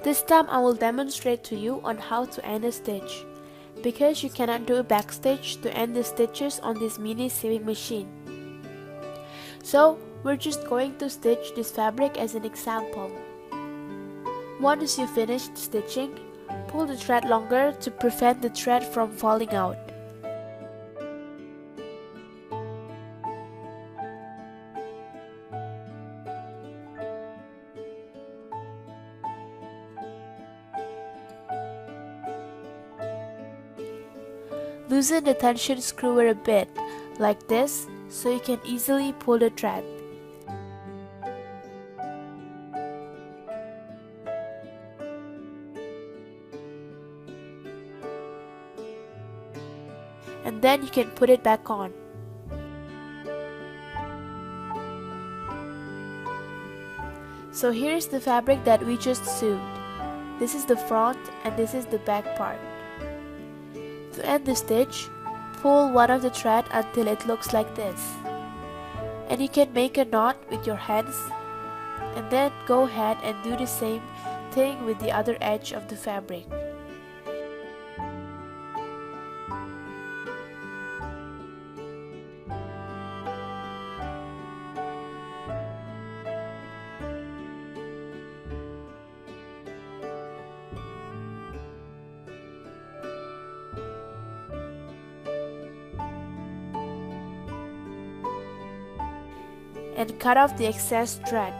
This time I will demonstrate to you on how to end a stitch, because you cannot do a backstitch to end the stitches on this mini sewing machine. So we're just going to stitch this fabric as an example. Once you finish stitching, pull the thread longer to prevent the thread from falling out. Loosen the tension screwer a bit, like this, so you can easily pull the thread. And then you can put it back on. So here's the fabric that we just sewed. This is the front and this is the back part. To end the stitch, pull one of the thread until it looks like this. And you can make a knot with your hands, and then go ahead and do the same thing with the other edge of the fabric. And cut off the excess thread.